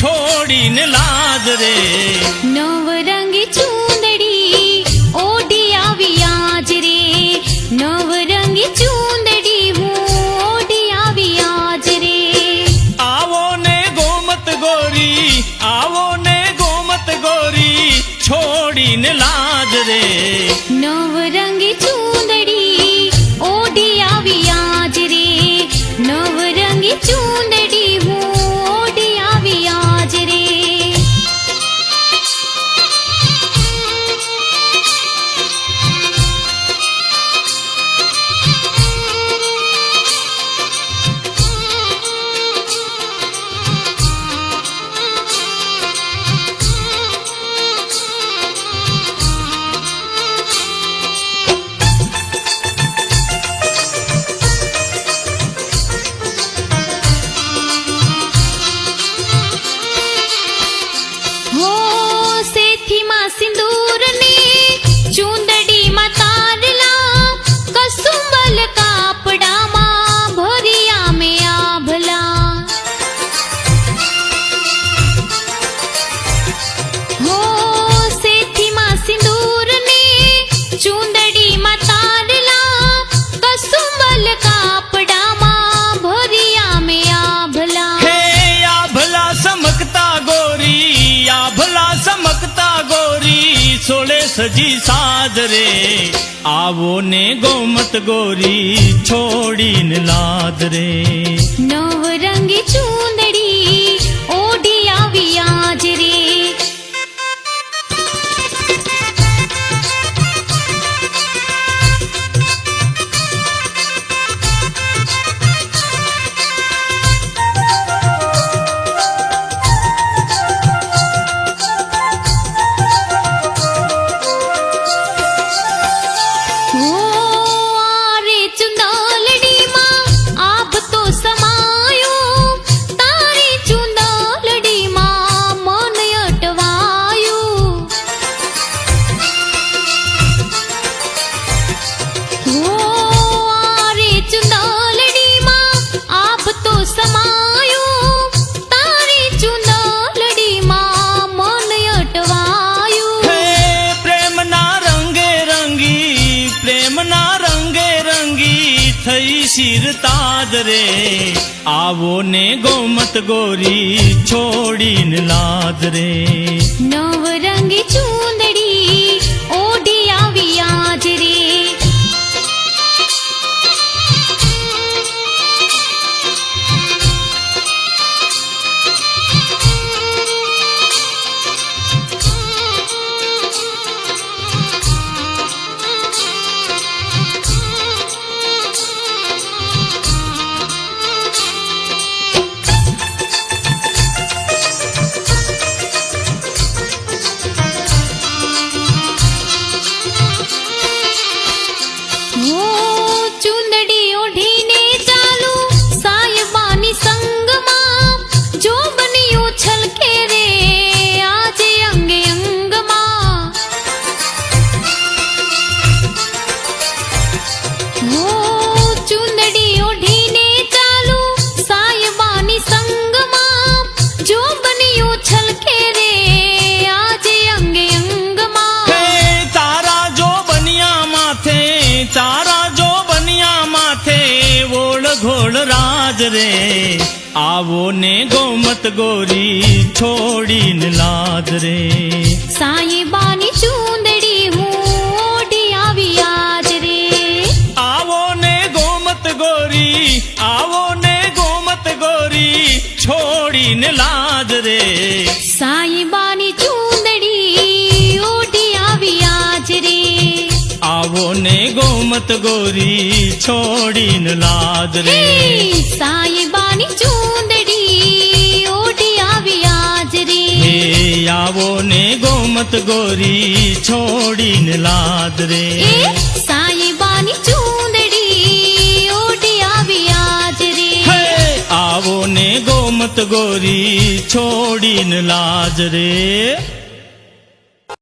છોડીને લાજ રે નવરંગી ચૂંદડી ઓઢી આવી આજ રે નવરંગી ચૂંદડી હું ઓઢી આવી આજ રે આવો ને ગોમત ગોરી આવો ને ગોમત ગોરી છોડીને લાજ રે નવરંગી ચૂંદડી ઓઢી આવી આજ રે નવરંગી ચૂંદડી હું ઓઢી આવી આજ રે સોળે સજી સાજ રે આવો ને ગોમત ગોરી છોડીને લાજ રે નવરંગી ચૂંદડી ઓઢી આવી આજ રે થઈ શિર તાજ રે આવો ને ગોમત ગોરી છોડીને લાજ રે નવરંગી ચૂંદડી ઓઢી આવી આજ રે ઘોળ રાજ રે આવો ને ગોમત ગોરી છોડીને લાજ રે સાઈબાની ચૂંદડી હું ઓઢી આવી આજ રે આવો ને ગોમત ગોરી આવો ને ગોમત ગોરી છોડીને લાજ રે સાઈબાની ચૂંદડી ઓઢી આવી આજ રે આવો ને ગોમત ગોરી છોડીને લાજ રે સાઈબાની ચૂંદડી ઓઢી આવી આજ રે આવો ને ગોમત ગોરી છોડીને લાજ રે સાઈબાની ચૂંદડી ઓઢી આવી આજ રે આવો ને ગોમત ગોરી છોડીને લાજ રે।